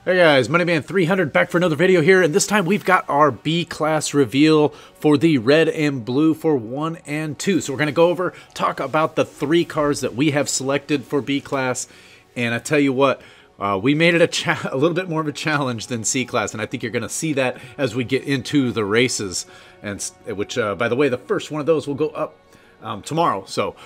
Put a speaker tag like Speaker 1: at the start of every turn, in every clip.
Speaker 1: Hey guys, MoneyMan300 back for another video here, and this time we've got our B-Class reveal for the red and blue for 1 and 2. So we're going to go over, talk about the 3 cars that we have selected for B-Class, and I tell you what, we made it a little bit more of a challenge than C-Class, and I think you're going to see that as we get into the races, and which, by the way, the first one of those will go up tomorrow. So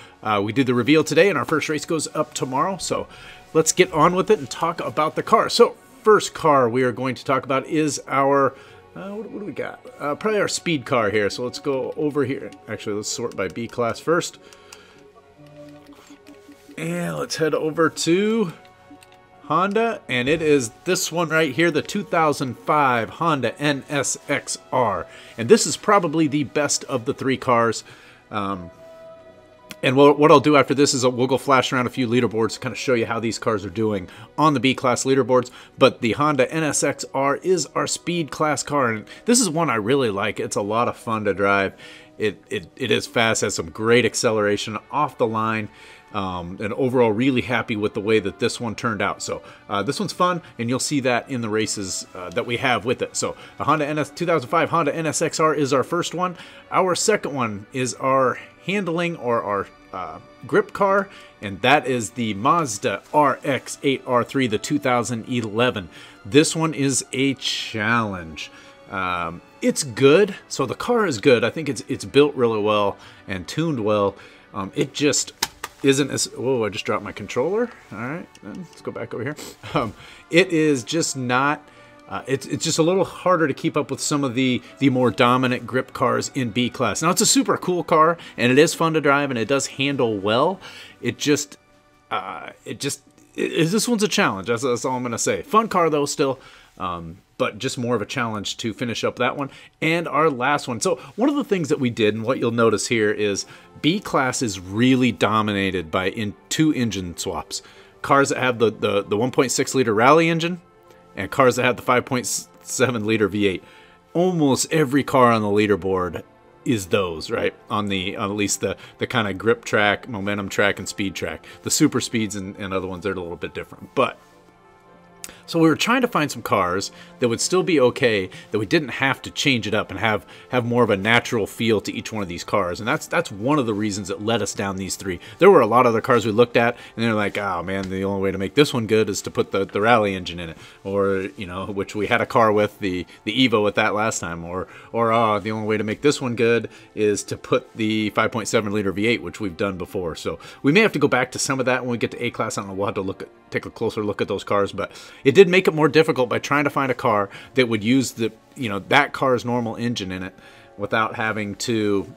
Speaker 1: we did the reveal today, and our first race goes up tomorrow, so let's get on with it and talk about the car. So first car we are going to talk about is our what do we got? Probably our speed car here. So let's go over here. Actually, let's sort by B class first, and let's head over to Honda, and it is this one right here, the 2005 Honda NSX-R, and this is probably the best of the 3 cars. And what I'll do after this is we'll go flash around a few leaderboards to kind of show you how these cars are doing on the B-Class leaderboards. But the Honda NSX-R is our speed class car, and this is one I really like. It's a lot of fun to drive. It is fast, has some great acceleration off the line, and overall really happy with the way that this one turned out. So this one's fun, and you'll see that in the races that we have with it. So the 2005 Honda NSX-R is our first one. Our second one is our handling or our grip car, and that is the Mazda RX-8 the 2011. This one is a challenge. It's good, so the car is good. I think it's built really well and tuned well. It just isn't as... Whoa, I just dropped my controller. All right, then let's go back over here. It is just not... It's just a little harder to keep up with some of the more dominant grip cars in B-Class. Now, it's a super cool car, and it is fun to drive, and it does handle well. This one's a challenge. That's all I'm going to say. Fun car, though, still, but just more of a challenge to finish up that one. And our last one. So one of the things that we did, and what you'll notice here, is B-Class is really dominated by 2 engine swaps. Cars that have the 1.6 liter rally engine, and cars that have the 5.7 liter V8. Almost every car on the leaderboard is those, right? On at least the kind of grip track, momentum track, and speed track. The super speeds and other ones, they're a little bit different. But so we were trying to find some cars that would still be okay, that we didn't have to change it up and have more of a natural feel to each one of these cars. And that's one of the reasons that led us down these 3. There were a lot of other cars we looked at, and they're like, oh man, the only way to make this one good is to put the rally engine in it. Or, you know, which we had a car with, the Evo with that last time. Or the only way to make this one good is to put the 5.7 liter V8, which we've done before. So we may have to go back to some of that when we get to A-Class. I don't know, we'll have to take a closer look at those cars, but it did make it more difficult by trying to find a car that would use that car's normal engine in it without having to,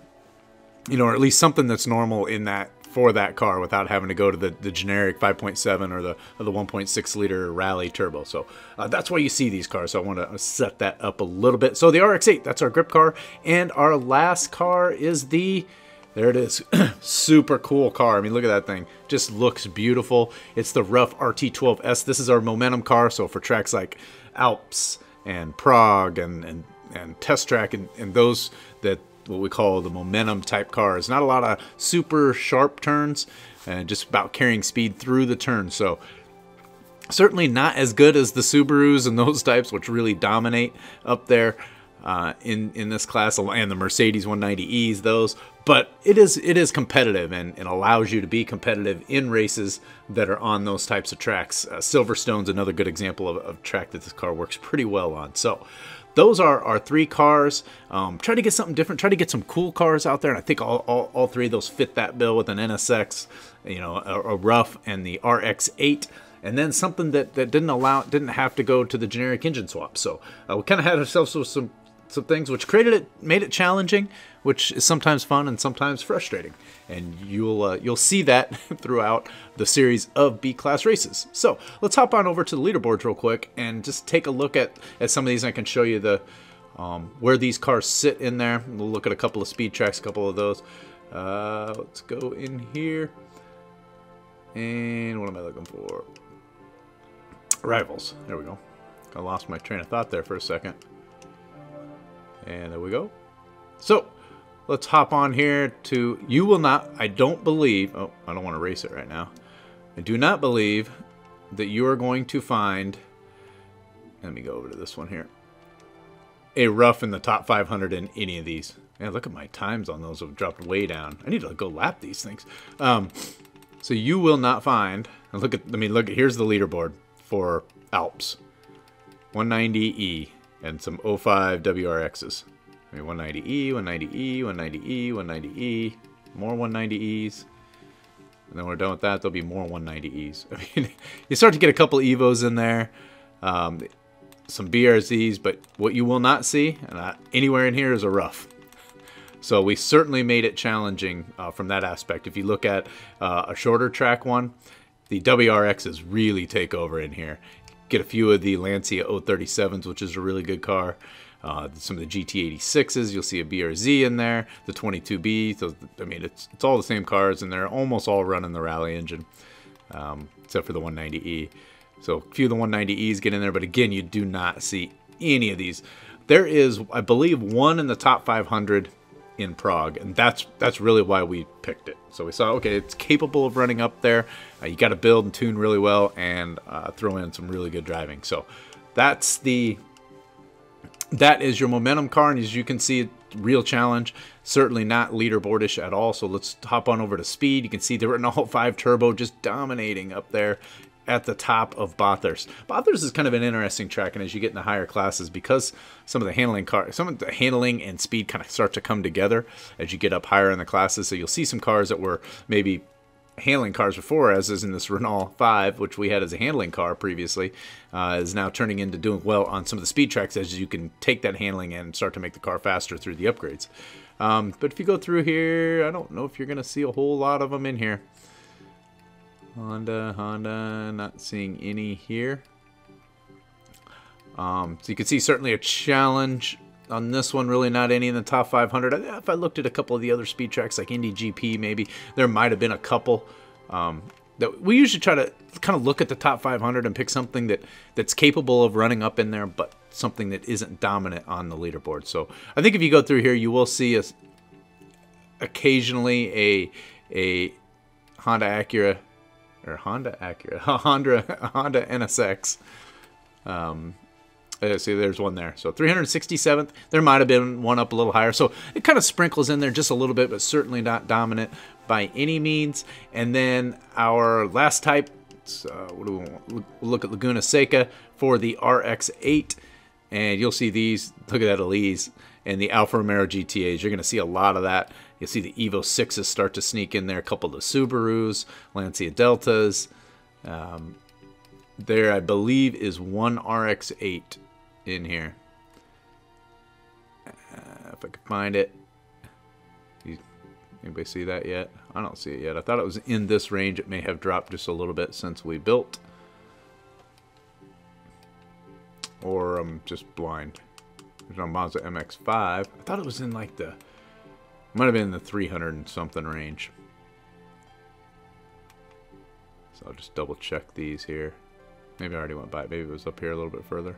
Speaker 1: or at least something that's normal in that for that car without having to go to the generic 5.7 or the 1.6 liter rally turbo. So that's why you see these cars. So I want to set that up a little bit. So the RX-8, that's our grip car, and our last car is there it is. Super cool car. I mean, look at that thing. Just looks beautiful. It's the RUF Rt 12S. This is our momentum car. So for tracks like Alps and Prague and Test Track and those that what we call the momentum type cars. Not a lot of super sharp turns and just about carrying speed through the turns. So certainly not as good as the Subarus and those types, which really dominate up there in this class, and the Mercedes 190Es, those. But it is competitive and allows you to be competitive in races that are on those types of tracks. Silverstone's another good example of a track that this car works pretty well on. So those are our 3 cars. Try to get something different. Try to get some cool cars out there, and I think all 3 of those fit that bill with an NSX, a RUF, and the RX-8. And then something that didn't have to go to the generic engine swap. So we kind of had ourselves with some things which made it challenging, which is sometimes fun and sometimes frustrating. And you'll see that throughout the series of B-Class races. So let's hop on over to the leaderboards real quick and just take a look at some of these. I can show you where these cars sit in there. We'll look at a couple of speed tracks, a couple of those. Let's go in here. And what am I looking for? Rivals. There we go. I lost my train of thought there for a second. And there we go. So let's hop on here to, you will not, I don't believe, oh, I don't want to race it right now. I do not believe that you are going to find Let me go over to this one here. A RUF in the top 500 in any of these. Man, look at my times on those have dropped way down. I need to go lap these things. So you will not find. Look at. I mean, look. Here's the leaderboard for Alps. 190E and some 05 WRXs. I mean, 190E, 190E, 190E, 190E, more 190Es. And then we're done with that. There'll be more 190Es. I mean, you start to get a couple Evos in there. Some BRZs, but what you will not see anywhere in here is a RUF. So we certainly made it challenging from that aspect. If you look at a shorter track one, the WRXs really take over in here. Get a few of the Lancia 037s, which is a really good car. Some of the GT86s, you'll see a BRZ in there. The 22B, so I mean it's all the same cars, and they're almost all running the rally engine, except for the 190E. So a few of the 190Es get in there, but again, you do not see any of these. There is, I believe, one in the top 500 in Prague, and that's really why we picked it. So we saw, okay, it's capable of running up there. You got to build and tune really well and throw in some really good driving. So that is your momentum car, and as you can see, real challenge. Certainly not leaderboardish at all. So let's hop on over to speed. You can see they're in all 5 turbo, just dominating up there at the top of Bathurst. Bathurst is kind of an interesting track, and as you get in the higher classes, because some of the handling and speed kind of start to come together as you get up higher in the classes. So you'll see some cars that were maybe handling cars before, as is in this Renault 5, which we had as a handling car previously, is now turning into doing well on some of the speed tracks, as you can take that handling and start to make the car faster through the upgrades. But if you go through here, I don't know if you're going to see a whole lot of them in here. Honda, not seeing any here. So you can see certainly a challenge on this one, really not any in the top 500. If I looked at a couple of the other speed tracks like Indy GP, maybe there might have been a couple. That we usually try to kind of look at the top 500 and pick something that's capable of running up in there, but something that isn't dominant on the leaderboard. So I think if you go through here, you will see occasionally a Honda Acura. Or Honda NSX. See, there's one there. So 367th. There might have been one up a little higher. So it kind of sprinkles in there just a little bit, but certainly not dominant by any means. And then our last type, what do we want? We'll look at Laguna Seca for the RX-8. And you'll see these. Look at that Elise and the Alfa Romeo GTAs. You're going to see a lot of that. You'll see the Evo 6s start to sneak in there. A couple of the Subarus, Lancia Deltas. There, I believe, is one RX-8 in here. If I could find it. Anybody see that yet? I don't see it yet. I thought it was in this range. It may have dropped just a little bit since we built. Or I'm just blind. There's no Mazda MX-5. I thought it was in like the... Might have been in the 300 and something range. So I'll just double check these here. Maybe I already went by it. Maybe it was up here a little bit further.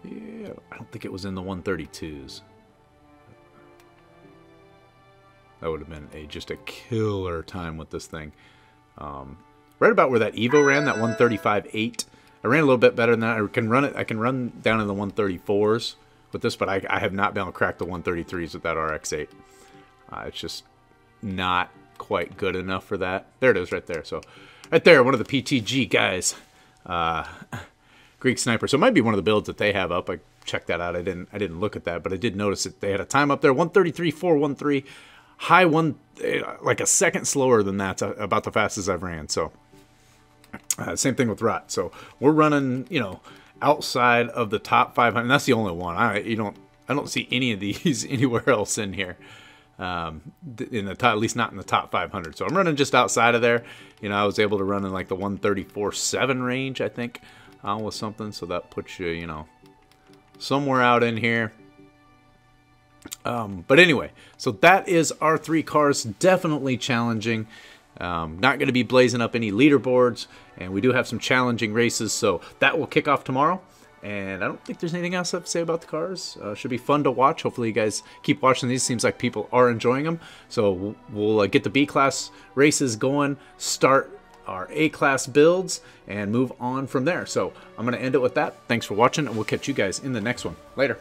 Speaker 1: Yeah, I don't think it was in the 132s. That would have been just a killer time with this thing. Right about where that Evo ran, that 135.8. I ran a little bit better than that. I can run it. I can run down in the 134s with this, but I have not been able to crack the 133s with that RX-8. It's just not quite good enough for that. There it is right there. So right there, one of the PTG guys. Greek Sniper. So it might be one of the builds that they have up. I checked that out. I didn't look at that, but I did notice that they had a time up there, 133.413. High one, like a second slower than that, about the fastest I've ran. So same thing with RUT. So we're running, you know, outside of the top 500. And that's the only one. I don't see any of these anywhere else in here. In the top, at least not in the top 500. So I'm running just outside of there. You know, I was able to run in like the 134.7 range, I think, with something. So that puts you, you know, somewhere out in here. But anyway, so that is our 3 cars. Definitely challenging. Not going to be blazing up any leaderboards, and we do have some challenging races, so that will kick off tomorrow. And I don't think there's anything else I have to say about the cars. Should be fun to watch. Hopefully you guys keep watching these. Seems like people are enjoying them. So we'll get the B-Class races going, start our A-Class builds and move on from there. So I'm going to end it with that. Thanks for watching, and we'll catch you guys in the next one. Later.